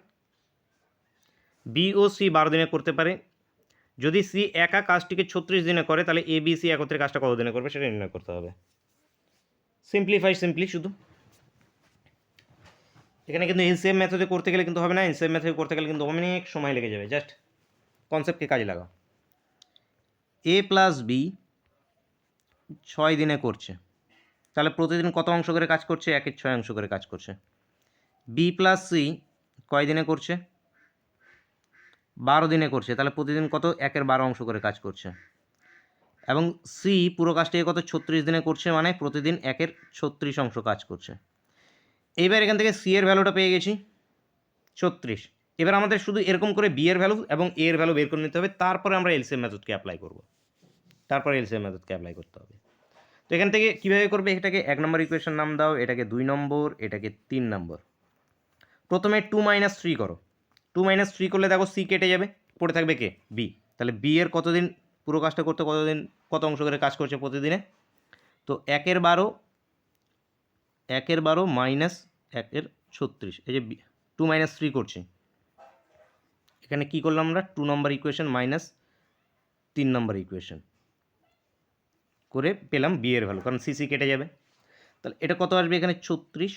বি ও সি 12 দিনে করতে পারে। যদি সি একা কাজটিকে 36 দিনে করে, তাহলে এ বি সি একত্রে কাজটা কত দিনে করবে সেটা নির্ণয় করতে হবে। সিম্পলি শুধু এখানে কিন্তু এলসিএম মেথডে করতে গেলে কিন্তু হবে না, এলসিএম মেথডে করতে গেলে কিন্তু অনেক সময় লেগে যাবে। জাস্ট কনসেপ্টকে কাজে লাগাও। এ প্লাস বি 6 দিনে করছে, তাহলে প্রতিদিন কত অংশ করে কাজ করছে? 1/6 অংশ করে কাজ করছে। বি প্লাস সি কয় দিনে করছে? 12 দিনে করছে। তাহলে প্রতিদিন কত? 1/12 অংশ করে কাজ করছে। এবং সি পুরো কাজটিকে কত? 36 দিনে করছে, মানে প্রতিদিন 1/36 অংশ কাজ করছে। এইবার এখান থেকে সি এর ভ্যালুটা পেয়ে গেছি 36। এবার আমাদের শুধু এরকম করে বি এর ভ্যালু এবং এ এর ভ্যালু বের করে নিতে হবে, তারপরে আমরা এলসিএম মেথডকে অ্যাপ্লাই করব। তারপরে এলসিএম মেথডকে অ্যাপ্লাই করতে হবে। তো এখান থেকে কীভাবে করবে? এটাকে 1 নম্বর ইকুয়েশন নাম দাও, এটাকে 2 নম্বর, এটাকে 3 নম্বর। প্রথমে 2 - 3 করো। 2 - 3 করলে দেখো সি কেটে যাবে, পড়ে থাকবে কে? বি। তাহলে বি এর কতদিন পুরো কাজটা করতে, কত অংশ করে কাজ করছে প্রতিদিনে? তো 1/12 মাইনাস 1/36, এই যে 2 - 3 করছি। এখানে কি করলাম আমরা? 2 নম্বর ইকুয়েশন মাইনাস 3 নম্বর ইকুয়েশন করে পেলাম বি এর ভ্যালু, কারণ সি কেটে যাবে। তাহলে এটা কত আসবে? এখানে 36,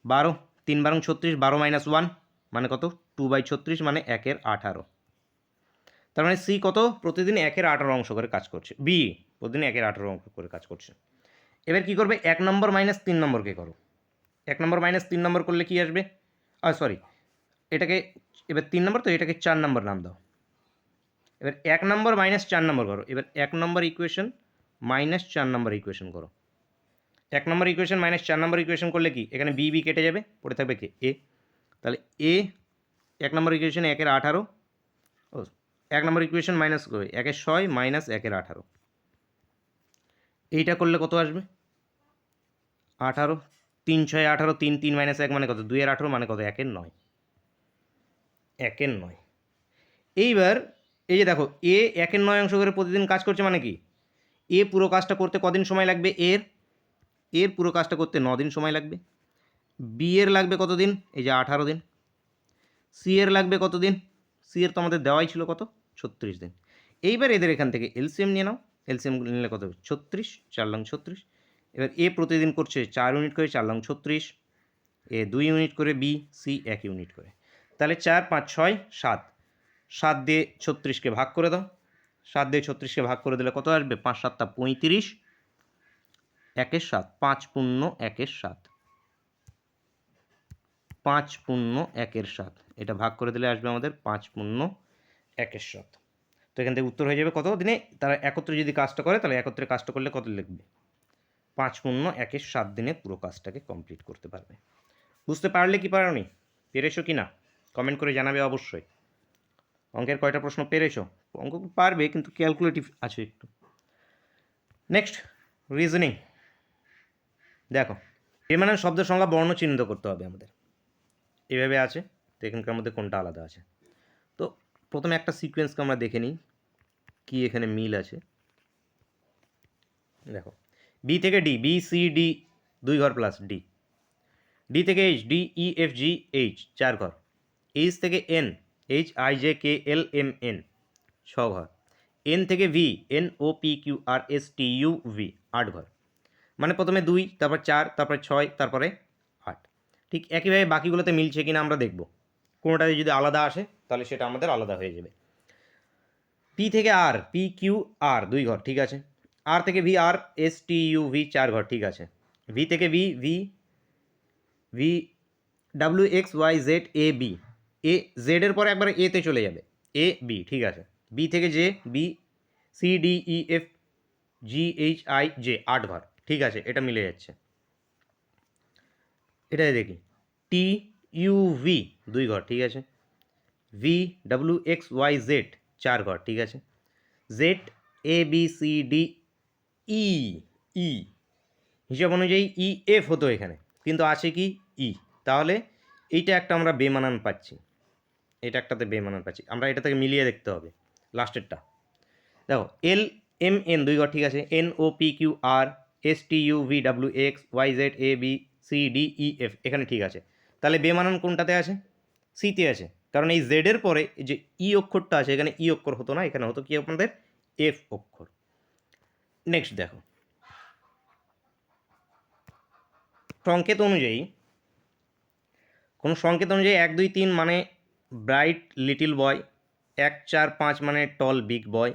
12, 3 12 36, 12 - 1 মানে কত? 2/36 মানে 1/18। তার মানে সি কত? প্রতিদিন 1/18 অংশ করে কাজ করছে। বি প্রতিদিন 1/18 অংশ করে কাজ করছে। এবার কি করবে? 1 নম্বর মাইনাস 3 নম্বরকে করো। 1 নম্বর মাইনাস 3 নম্বর করলে কি আসবে? সরি, এটাকে এবার 3 নম্বর, তো এটাকে 4 নম্বর নাম দাও। এবার 1 নম্বর মাইনাস 4 নম্বর করো। এবার 1 নম্বর ইকুয়েশন মাইনাস 4 নম্বর ইকুয়েশন করো। 1 নম্বর ইকুয়েশন মাইনাস 4 নম্বর ইকুয়েশন করলে কি? এখানে বি বি কেটে যাবে, পড়ে থাকবে কে? এ। তাহলে এ 1 নম্বর ইকুয়েশনে 1/18, 1 নম্বর ইকুয়েশন মাইনাস 1/6 মাইনাস 1/18, এইটা করলে কত আসবে? 18, 3 6 18, 3 3 - 1 মানে কত? 2/18 মানে কত? 1/9। 1/9। এইবার এই যে দেখো এ 1/9 অংশ করে প্রতিদিন কাজ করছে, মানে কি? এ পুরো কাজটা করতে কদিন সময় লাগবে? এর পুরো কাজটা করতে 9 দিন সময় লাগবে। বি এর লাগবে কতদিন? এই যে 18 দিন। সি এর লাগবে কতদিন? সি এর তো আমাদের দেওয়াই ছিল কত? 36 দিন। এইবার এদের এখান থেকে এলসিএম নিয়ে নাও। এলসিএম নিলে কত হবে? 36, 4 লং 36। এবার এ প্রতিদিন করছে 4 ইউনিট করে, 4 লং 36, এ 2 ইউনিট করে, বি সি 1 ইউনিট করে। তাহলে 4 5 6 7, 7 দিয়ে 36কে ভাগ করে দাও। 7 দিয়ে 36কে ভাগ করে দিলে কত আসবে? 5 7 35, 1/7, 5 × 1/7, 5 × 1/7। এটা ভাগ করে দিলে আসবে আমাদের 5 × 1/7। তো এখান থেকে উত্তর হয়ে যাবে কত দিনে তারা একত্রে যদি কাজটা করে, তাহলে একত্রে কাজটা করলে কত লিখবে? 5 × 1/7 দিনে পুরো কাজটাকে কমপ্লিট করতে পারবে। বুঝতে পারলে কি পারোনি? পেরেছো কি না? কমেন্ট করে জানাবে অবশ্যই। অঙ্কের কয়টা প্রশ্ন পেরেছো? অঙ্ক পারবে, কিন্তু ক্যালকুলেটিভ আছে একটু। Next, reasoning. দেখো, বেমানান শব্দ সংজ্ঞা বর্ণ চিহ্নিত করতে হবে আমাদের। এভাবে আছে, তো এখানকার মধ্যে কোনটা আলাদা আছে। তো প্রথমে একটা সিকোয়েন্সকে আমরা দেখে নিই কি এখানে মিল আছে। দেখো, বি থেকে ডি, বি সি ডি 2 ঘর প্লাস ডি। ডি থেকে H, D E F G H 4 ঘর। এইচ থেকে N, H I J K L M N 6 ঘর। এন থেকে V, N O P Q R S T U V 8 ঘর। মানে প্রথমে 2, তারপর 4, তারপরে 6, তারপরে 8। ঠিক একইভাবে বাকিগুলোতে মিলছে কিনা আমরা দেখব। কোনোটাতে যদি আলাদা আসে তাহলে সেটা আমাদের আলাদা হয়ে যাবে। পি থেকে আর, পি কিউ আর 2 ঘর, ঠিক আছে। আর থেকে V, R S T U V 4 ঘর, ঠিক আছে। ভি থেকে V, V W X Y Z A B, A জেডের পরে একবার এতে চলে যাবে, এ বি, ঠিক আছে। বি থেকে J, B C D E F G H I J 8 ঘর, ঠিক আছে। এটা মিলে যাচ্ছে। এটাই দেখি, টি ইউ ভি 2 ঘর, ঠিক আছে। V W X Y Z 4 ঘর, ঠিক আছে। Z A B C D E, E হিসাব অনুযায়ী ই এফ হতো এখানে, কিন্তু আছে কি? ই। তাহলে এইটা একটা আমরা বেমানান পাচ্ছি, এটা একটাতে বেমানান পাচ্ছি। আমরা এটা থেকে মিলিয়ে দেখতে হবে লাস্টেরটা। দেখো, এল এম এন 2 ঘর, ঠিক আছে। N O P Q R S T U V W X Y Z A B C D E F এখানে, ঠিক আছে। তাহলে বেমানান কোনটাতে আছে? সিতে আছে, কারণ এই জেডের পরে যে ই অক্ষরটা আছে, এখানে ই অক্ষর হতো না, এখানে হতো কি আপনাদের? এফ অক্ষর। নেক্সট দেখো, সংকেত অনুযায়ী, কোনো সংকেত অনুযায়ী 1 2 3 মানে ব্রাইট লিটিল বয়, 1 4 5 মানে টল বিগ বয়,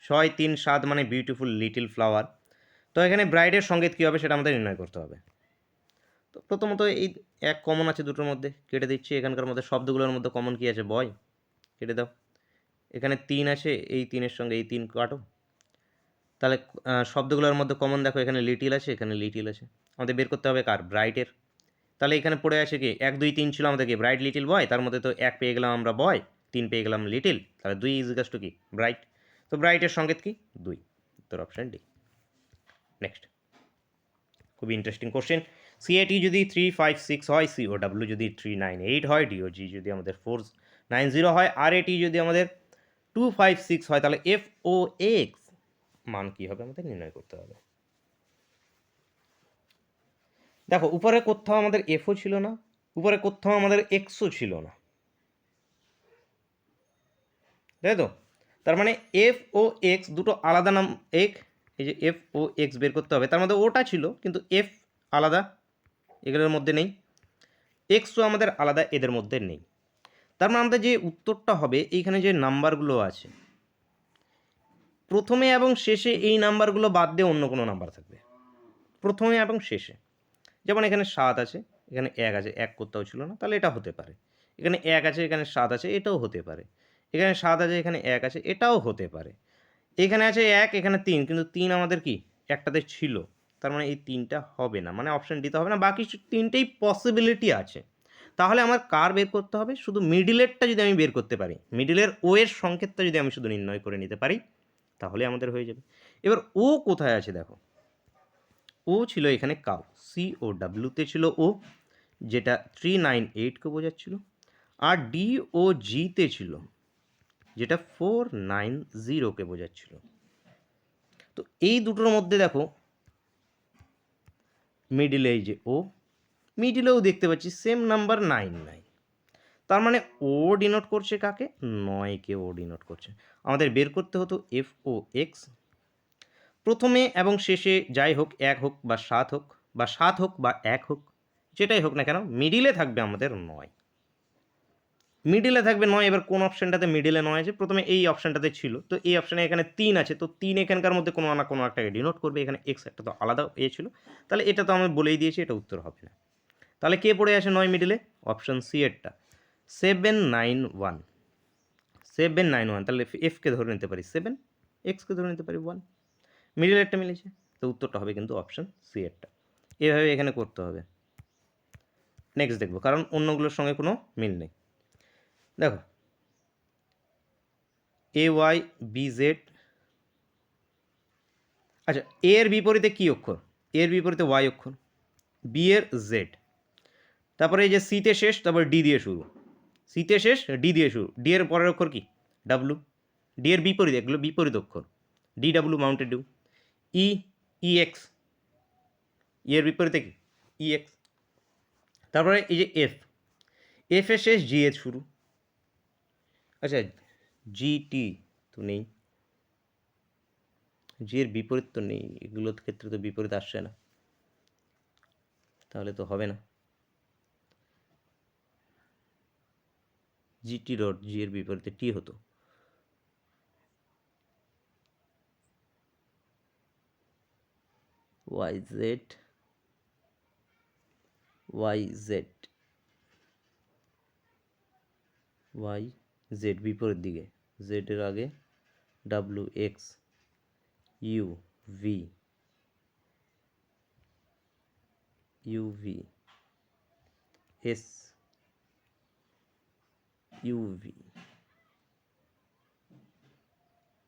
6 3 7 মানে বিউটিফুল লিটিল ফ্লাওয়ার। তো তো এখানে ব্রাইডের সঙ্গীত কী হবে সেটা আমাদের নির্ণয় করতে হবে। তো প্রথমত এই এক কমন আছে দুটোর মধ্যে, কেটে দিচ্ছি। এখানকার মধ্যে শব্দগুলোর মধ্যে কমন কী আছে? বয়, কেটে দাও। এখানে 3 আছে, এই 3-এর সঙ্গে এই 3 কাটো। তাহলে শব্দগুলোর মধ্যে কমন দেখো, এখানে লিটিল আছে, এখানে লিটিল আছে। আমাদের বের করতে হবে কার? ব্রাইটের। তাহলে এখানে পড়ে আছে কি 1 2 3 ছিল আমাদের কি ব্রাইট লিটিল বয়, তার মধ্যে তো 1 পেয়ে গেলাম আমরা বয়, 3 পেয়ে গেলাম লিটিল, তাহলে 2 ইজ টু কি ব্রাইট। তো ব্রাইটের সংকেত কি? 2, উত্তর অপশন ডি। নেক্সট, খুবই ইন্টারেস্টিং কোশ্চেন। সিএটি যদি 356 হয়, সিওডাব্লিউ যদি 398 হয়, ডিওজি যদি আমাদের 490 হয়, আর এটি যদি আমাদের 256 হয়, তাহলে এফ ও এক্স মান কী হবে আমাদের নির্ণয় করতে হবে। দেখো উপরে কোথাও আমাদের এফও ছিল না, উপরে কোথাও আমাদের এক্সও ছিল না, তাই তো? তার মানে এফ ও এক্স দুটো আলাদা নাম। এই যে এফ ও এক্স বের করতে হবে, তার মধ্যে ওটা ছিল কিন্তু এফ আলাদা, এগুলোর মধ্যে নেই। এক্সও আমাদের আলাদা, এদের মধ্যে নেই। তার মানে আমাদের যে উত্তরটা হবে, এইখানে যে নাম্বারগুলো আছে প্রথমে এবং শেষে, এই নাম্বারগুলো বাদ দিয়ে অন্য কোনো নাম্বার থাকবে প্রথমে এবং শেষে। যেমন এখানে 7 আছে, এখানে 1 আছে, 1 কোথাও ছিল না, তাহলে এটা হতে পারে। এখানে 1 আছে, এখানে 7 আছে, এটাও হতে পারে। এখানে 7 আছে, এখানে 1 আছে, এটাও হতে পারে। এখানে আছে 1, এখানে 3, কিন্তু 3 আমাদের কি একটাতে ছিল, তার মানে এই 3টা হবে না, মানে অপশান দিতে হবে না, বাকি 3টেই পসিবিলিটি আছে। তাহলে আমার কার বের করতে হবে? শুধু মিডিলেরটা যদি আমি বের করতে পারি, মিডিলের ও এর সংকেতটা যদি আমি শুধু নির্ণয় করে নিতে পারি, তাহলে আমাদের হয়ে যাবে। এবার ও কোথায় আছে দেখো, ও ছিল এখানে কাউ, সি ও ডাব্লিউতে ছিল ও, যেটা 398কে বোঝাচ্ছিল, আর ডি ও জিতে ছিল, যেটা 490কে বোঝাচ্ছিল। তো এই দুটোর মধ্যে দেখো মিডিলে এই যে ও, মিডিলেও দেখতে পাচ্ছি সেম নাম্বার 99, তার মানে ও ডিনোট করছে কাকে? 9কে ও ডিনোট করছে। আমাদের বের করতে হতো এফ ও এক্স, প্রথমে এবং শেষে যাই হোক, 1 হোক বা 7 হোক, বা 7 হোক বা 1 হোক, যেটাই হোক না কেন, মিডিলে থাকবে আমাদের 9, মিডিলে থাকবে 9। এবার কোন অপশানটাতে মিডিলে 9 আছে? প্রথমে এই অপশানটাতে ছিল, তো এই অপশানে এখানে 3 আছে, তো 3 এখানকার মধ্যে কোনো না কোনো একটাকে ডিনোট করবে। এখানে এক্স একটা তো আলাদা এ ছিল, তাহলে এটা তো আমি বলেই দিয়েছি, এটা উত্তর হবে না। তাহলে কে পড়ে আসে 9 মিডিলে? Option C এরটা, 791। 791, তাহলে এফকে ধরে নিতে পারি 7, এক্সকে ধরে নিতে পারি 1, মিডিলেরটা মিলেছে, তো উত্তরটা হবে কিন্তু অপশান সি এরটা। এভাবে এখানে করতে হবে। নেক্সট দেখবো, কারণ অন্যগুলোর সঙ্গে কোনো মিল নেই। দেখো এ ওয়াই বি জেড, আচ্ছা এ এর বিপরীতে কী অক্ষর? এ এর বিপরীতে ওয়াই অক্ষর, বি এর জেড, তারপরে এই যে সিতে শেষ, তারপর ডি দিয়ে শুরু, সিতে শেষ ডি দিয়ে শুরু, ডি এর পরের অক্ষর কি? ডাব্লু, ডি এর বিপরীত, এগুলো বিপরীত অক্ষর, ডি ডাব্লু মাউন্টেড ডিউ, ই ই এক্স, ই এর বিপরীতে কি? ই এক্স, তারপরে এই যে এফ, এফ এর শেষ জি এর শুরু, আচ্ছা জি টি তো নেই, জি এর বিপরীত তো নেই, এগুলোর ক্ষেত্রে তো বিপরীত আসছে না, তাহলে তো হবে না। জি টি ডট, জি এর বিপরীতে টি হতো, Y Z, Y Z, Y Z বিপরীত দিকে, জেড এর আগে W X, U V, U V S, U V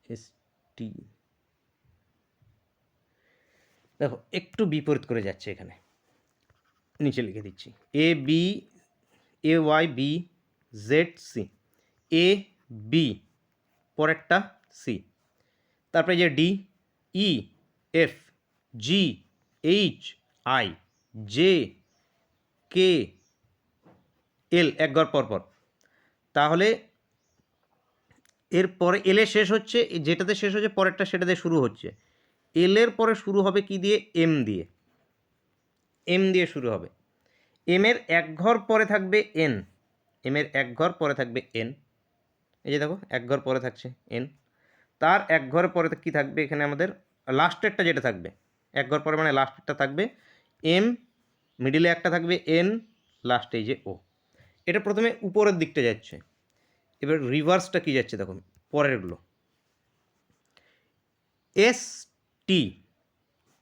S T. দেখো একটু বিপরীত করে যাচ্ছে, এখানে নিচে লিখে দিচ্ছি, A B, A Y B Z C, A B পরেরটা সি, তারপরে যে D E F G H I J K L, এক ঘর পর পর, তাহলে এরপরে এলে শেষ হচ্ছে, যেটাতে শেষ হচ্ছে পরেরটা সেটাতে শুরু হচ্ছে, এলের পরে শুরু হবে কি দিয়ে? এম দিয়ে, এম দিয়ে শুরু হবে। এম এর এক ঘর পরে থাকবে এন, এম এর এক ঘর পরে থাকবে এন, এই যে দেখো এক ঘর পরে থাকছে এন, তার এক ঘর পরে কী থাকবে? এখানে আমাদের লাস্টেরটা যেটা থাকবে এক ঘর পরে মানে লাস্টটা থাকবে এম, মিডিলে একটা থাকবে এন, লাস্টে এই যে ও। এটা প্রথমে উপরের দিকটা যাচ্ছে, এবার রিভার্সটা কি যাচ্ছে দেখুন পরেরগুলো, এস টি,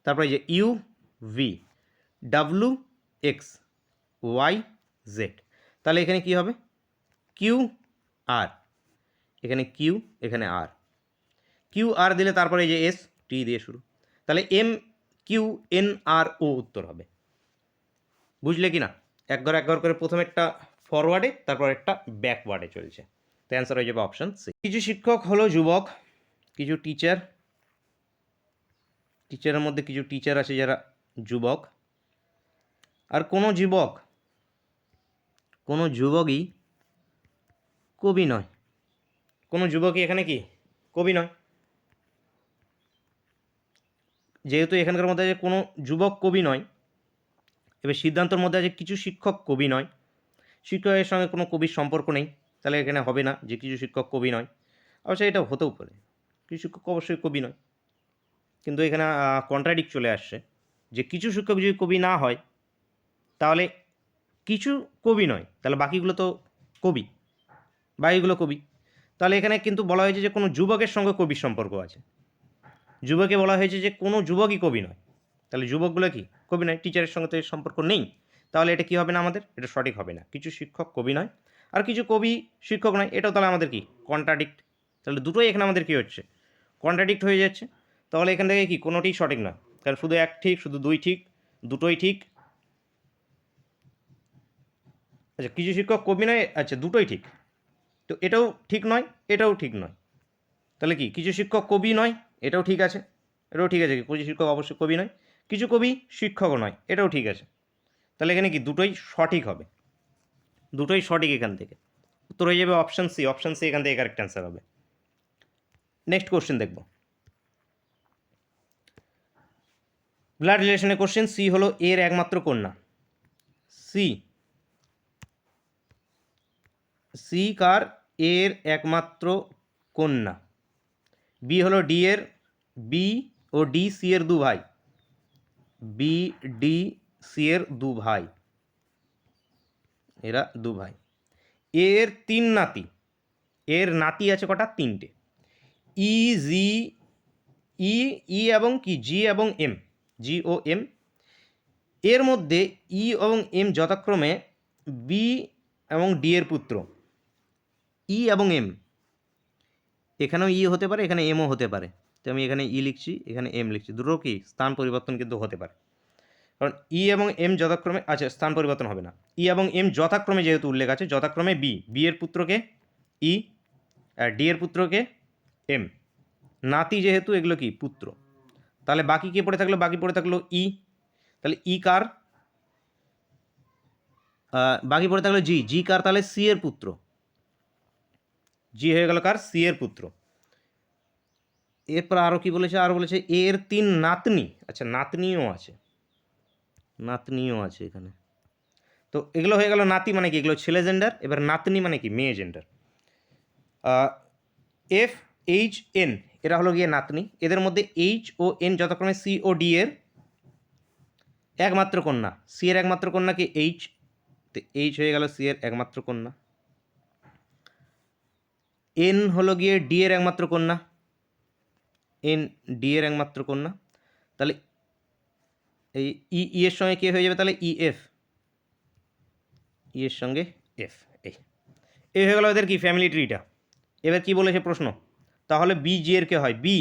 তারপরে এই যে U V, W X, Y Z. তাহলে এখানে কি হবে কিউ আর, এখানে কিউ, এখানে আর, কিউ আর দিলে তারপরে এই যে এস টি দিয়ে শুরু, তাহলে এম কিউ এন আর ও উত্তর হবে। বুঝলে কি না? এক ঘর করে প্রথমে একটা ফরওয়ার্ডে, তারপর একটা ব্যাকওয়ার্ডে চলছে। তো অ্যান্সার হয়ে যাবে অপশান সি। কিছু শিক্ষক হলো যুবক, কিছু টিচারের মধ্যে কিছু টিচার আছে যারা যুবক, আর কোনো যুবকই কবি নয়, কোনো যুবকই এখানে কি কবি নয়। যেহেতু এখানকার মধ্যে আছে কোনো যুবক কবি নয়, এবার সিদ্ধান্তর মধ্যে আছে কিছু শিক্ষক কবি নয়, শিক্ষকের সঙ্গে কোনো কবির সম্পর্ক নেই, তাহলে এখানে হবে না যে কিছু শিক্ষক কবি নয়। অবশ্যই এটা হতেও পারে, কিছু শিক্ষক অবশ্যই কবি নয়, কিন্তু এখানে কন্ট্রাডিক্ট চলে আসছে যে কিছু শিক্ষক যদি কবি না হয় তাহলে কিছু কবি নয়, তাহলে বাকিগুলো তো কবি, বাকিগুলো কবি। তাহলে এখানে কিন্তু বলা হয়েছে যে কোনো যুবকের সঙ্গে কবির সম্পর্ক আছে, যুবকে বলা হয়েছে যে কোনো যুবকই কবি নয়, তাহলে যুবকগুলো কি কবি নয়, টিচারের সঙ্গে তো এর সম্পর্ক নেই, তাহলে এটা কি হবে না আমাদের, এটা সঠিক হবে না। কিছু শিক্ষক কবি নয় আর কিছু কবি শিক্ষক নয়, এটাও তাহলে আমাদের কি কন্ট্রাডিক্ট, তাহলে দুটোই এখানে আমাদের কি হচ্ছে কন্ট্রাডিক্ট হয়ে যাচ্ছে। তাহলে এখান থেকে কি কোনোটি সঠিক নয়, কারণ শুধু এক ঠিক, শুধু দুই ঠিক, দুটোই ঠিক। আচ্ছা কিছু শিক্ষক কবি নয়, আচ্ছা দুটোই ঠিক, তো এটাও ঠিক নয়, এটাও ঠিক নয়, তাহলে কি কিছু শিক্ষক কবি নয়, এটাও ঠিক আছে, এটাও ঠিক আছে, কিছু শিক্ষক অবশ্যই কবি নয়, কিছু কবি শিক্ষকও নয়, এটাও ঠিক আছে। তাহলে এখানে কি দুটোই সঠিক হবে, দুটোই সঠিক এখান থেকে উত্তর হয়ে যাবে অপশান সি। অপশান সি এখান থেকে কারেক্ট অ্যান্সার হবে। নেক্সট কোশ্চেন দেখব, ব্লাড রিলেশনের কোশ্চেন। সি হলো এর একমাত্র কন্যা, সি কার এর একমাত্র কন্যা। বি হলো ডি এর, বি ও ডি সি এর দু ভাই, বি ডি সি এর দু ভাই, এরা দু ভাই। এর তিন নাতি, এর নাতি আছে কটা তিনটে, ই জি ই ই এবং কি জি এবং এম, জি ও এম। এর মধ্যে ই এবং এম যথাক্রমে বি এবং ডি এর পুত্র। ই এবং এম, এখানেও ই হতে পারে, এখানে এমও হতে পারে, তো আমি এখানে ই লিখছি, এখানে এম লিখছি, দুটো কি স্থান পরিবর্তন কিন্তু হতে পারে, কারণ ই এবং এম যথাক্রমে, আচ্ছা স্থান পরিবর্তন হবে না, ই এবং এম যথাক্রমে যেহেতু উল্লেখ আছে, যথাক্রমে বি, বি এর পুত্রকে ই আর ডি এর পুত্রকে এম, নাতি যেহেতু এগুলো কি পুত্র, তাহলে বাকি কে পড়ে থাকলো, বাকি পড়ে থাকলো ই, তাহলে ই কার, বাকি পড়ে থাকলো জি, জি কার তাহলে সি এর পুত্র, জি হয়ে গেল কার সি এর পুত্র। এরপর আরও কি বলেছে, আরও বলেছে এর তিন নাতনি, আচ্ছা নাতনিও আছে, নাতনিও আছে এখানে। তো এগুলো হয়ে গেল নাতি মানে কি, এগুলো ছেলে জেন্ডার, এবার নাতনি মানে কি মেয়ে জেন্ডার। এফ এইচ এন এরা হলো গিয়ে নাতনি, এদের মধ্যে এইচ ও এন যথাক্রমে সি ও ডি এর একমাত্র কন্যা, সি এর একমাত্র কন্যা কি এইচ, তো এইচ হয়ে গেল সি এর একমাত্র কন্যা। এন হলো গিয়ে ডি এর একমাত্র কন্যা, এন ডি এর একমাত্র কন্যা, তাহলে এই ই এর সঙ্গে কে হয়ে যাবে, তাহলে ই এফ, ই এর সঙ্গে এফ, এই হয়ে গেল এদের কি ফ্যামিলি ট্রিটা। এবার কি বলেছে প্রশ্ন, তাহলে বি জি এর কে হয়, বি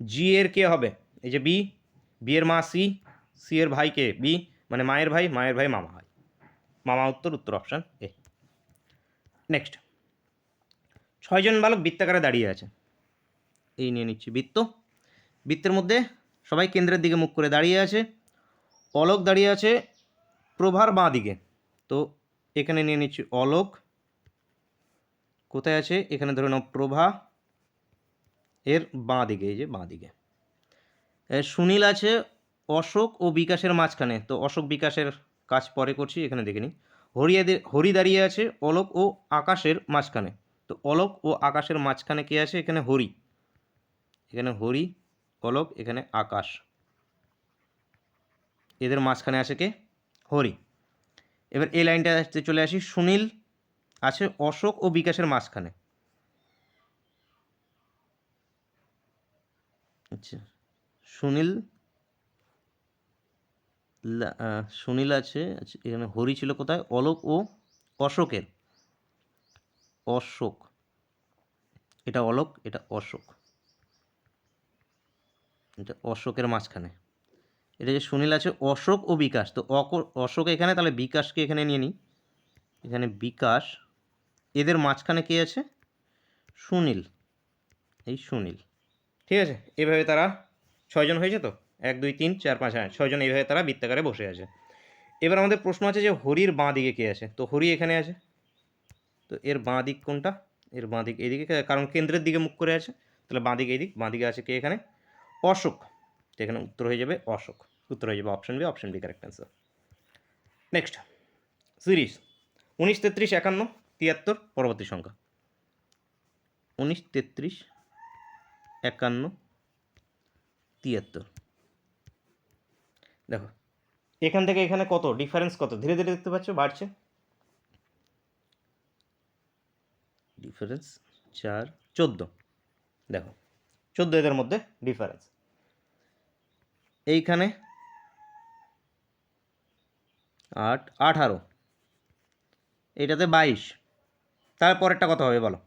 জি এর কে হবে, এই যে বি, বি এর মা সি, সি এর ভাই কে বি, মানে মায়ের ভাই, মায়ের ভাই মামা হয়, মামা উত্তর, উত্তর অপশান এ। নেক্সট, 6 জন বালক বৃত্তাকারে দাঁড়িয়ে আছে, এই নিয়ে নিচ্ছি বৃত্ত, বৃত্তের মধ্যে সবাই কেন্দ্রের দিকে মুখ করে দাঁড়িয়ে আছে, অলোক দাঁড়িয়ে আছে প্রভার বাঁ দিকে, তো এখানে নিয়ে নিচ্ছি অলোক, কোথায় আছে এখানে ধরে নাও প্রভা এর বাঁ দিকে, এই যে বাঁ দিকে। সুনীল আছে অশোক ও বিকাশের মাঝখানে, তো অশোক বিকাশের কাজ পরে করছি, এখানে দেখে নিই। হরি দাঁড়িয়ে আছে অলোক ও আকাশের মাঝখানে, তো অলোক ও আকাশের মাঝখানে কে আছে, এখানে হরি, এখানে হরি, অলোক, এখানে আকাশ। এদের মাঝখানে আছে কে? হরি। এবার এই লাইনটা চলে আসি, সুনীল আছে অশোক ও বিকাশের মাঝখানে। আচ্ছা, সুনীল সুনীল আছে, আচ্ছা এখানে হরি ছিল কোথায়? অলোক ও অশোকের, অশোক, এটা অলোক, এটা অশোক, এটা অশোকের মাঝখানে। এটা যে সুনীল আছে অশোক ও বিকাশ, তো অশোক এখানে, তাহলে বিকাশকে এখানে নিয়ে নিই, এখানে বিকাশ, এদের মাঝখানে কে আছে? সুনীল, এই সুনীল। ঠিক আছে, এভাবে তারা 6 জন হয়েছে তো, 1 2 3 4 5 হ্যাঁ 6 জন এইভাবে তারা বৃত্তাকারে বসে আছে। এবার আমাদের প্রশ্ন আছে যে হরির বাঁ দিকে কে আছে? তো হরি এখানে আছে, তো এর বাঁ দিক কোনটা? এর বাঁ দিক এইদিকে, কারণ কেন্দ্রের দিকে মুখ করে আছে, তাহলে বাঁ দিকে এইদিক, বাঁ দিকে আছে কে এখানে? অশোক। তো এখানে উত্তর হয়ে যাবে অশোক, উত্তর হয়ে যাবে option B, option B correct answer. Next series 19 33 51 73 পরবর্তী সংখ্যা 19 33 51 73। দেখো এখান থেকে এখানে কত ডিফারেন্স, কত ধীরে ধীরে দেখতে পাচ্ছ বাড়ছে ডিফারেন্স, 4 14। দেখো 14 এদের মধ্যে ডিফারেন্স। এইখানে 8 18, এইটাতে 22, তারপরেরটা কত হবে বলো?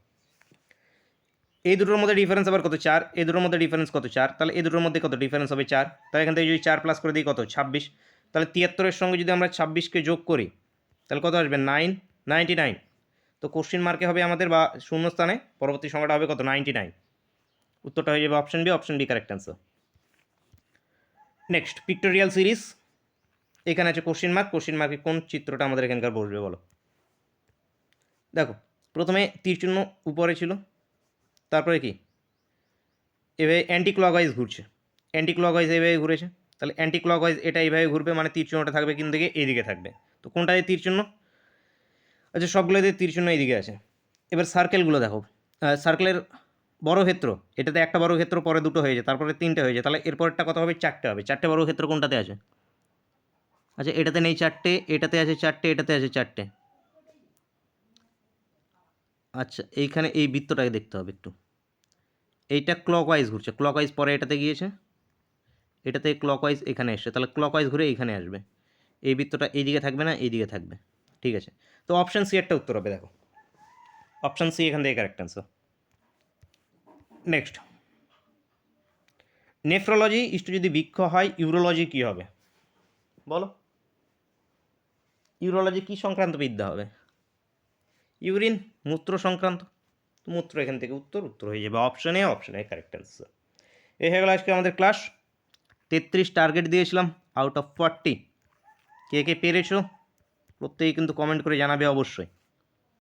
এই দুটোর মধ্যে ডিফারেন্স আবার কত? 4। এই দুটোর মধ্যে ডিফারেন্স কত? 4। তাহলে এই দুটোর মধ্যে কত ডিফারেন্স হবে? 4। তাহলে এখান থেকে যদি 4 প্লাস করে দিই কত? 26। তাহলে 73-এর সঙ্গে যদি আমরা 26-কে যোগ করি তাহলে কত আসবে? 99। তো কোশ্চিন মার্কে হবে আমাদের, বা শূন্যস্থানে পরবর্তী সংখ্যাটা হবে কত? 99। উত্তরটা হয়ে যাবে option B, option B correct answer. Next pictorial series, এখানে আছে কোশ্চিন মার্ক, কোশ্চিন মার্কে কোন চিত্রটা আমাদের এখানকার বসবে বলো? দেখো প্রথমে তীর চিহ্ন উপরে ছিল, তারপরে কি এভাবে অ্যান্টি ক্লকওয়াইজ ঘুরছে, অ্যান্টি ক্লকওয়াইজ এইভাবে ঘুরেছে, তাহলে অ্যান্টি ক্লকওয়াইজ এটা এইভাবে ঘুরবে, মানে তীর চিহ্নটা থাকবে কিন্তু দিকে, এইদিকে থাকবে। তো কোনটায় তীর চিহ্ন? আচ্ছা সবগুলোতে তীর চিহ্ন এইদিকে আছে। এবার সার্কেলগুলো দেখো, সার্কেলের বর্গক্ষেত্র, এটাতে একটা বর্গক্ষেত্র, পরে দুটো হয়েছে, তারপরে 3টে হয়েছে, তাহলে এরপরটা কত হবে? 4টে হবে। 4টে বর্গক্ষেত্র কোনটাতে আছে? আচ্ছা এটাতে নেই 4টে, এটাতে আছে 4টে, এটাতে আছে 4টে। আচ্ছা এইখানে এই বৃত্তটাকে দেখতে হবে একটু, এইটা ক্লকওয়াইজ ঘুরছে, ক্লকওয়াইজ পরে এটাতে গিয়েছে, এটাতে ক্লকওয়াইজ এখানে এসছে, তাহলে ক্লকওয়াইজ ঘুরে এইখানে আসবে। এই বৃত্তটা এইদিকে থাকবে না, এইদিকে থাকবে। ঠিক আছে, তো অপশান সি একটা উত্তর হবে। দেখো অপশান সি এখান থেকে correct answer. Next nephrology is to যদি বৃক্ষ হয়, ইউরোলজি কী হবে বলো? ইউরোলজি কী সংক্রান্ত বিদ্যা হবে? ইউরিন, মূত্র সংক্রান্ত। তো মূত্র এখান থেকে উত্তর হয়ে যাবে অপশানে, অপশানে কারেক্ট অ্যান্সার। এই হয়ে গেল আজকে আমাদের ক্লাস। 33 টার্গেট দিয়েছিলাম আউট অফ 40। কে কে পেরেছো প্রত্যেকেই কিন্তু কমেন্ট করে জানাবে অবশ্যই।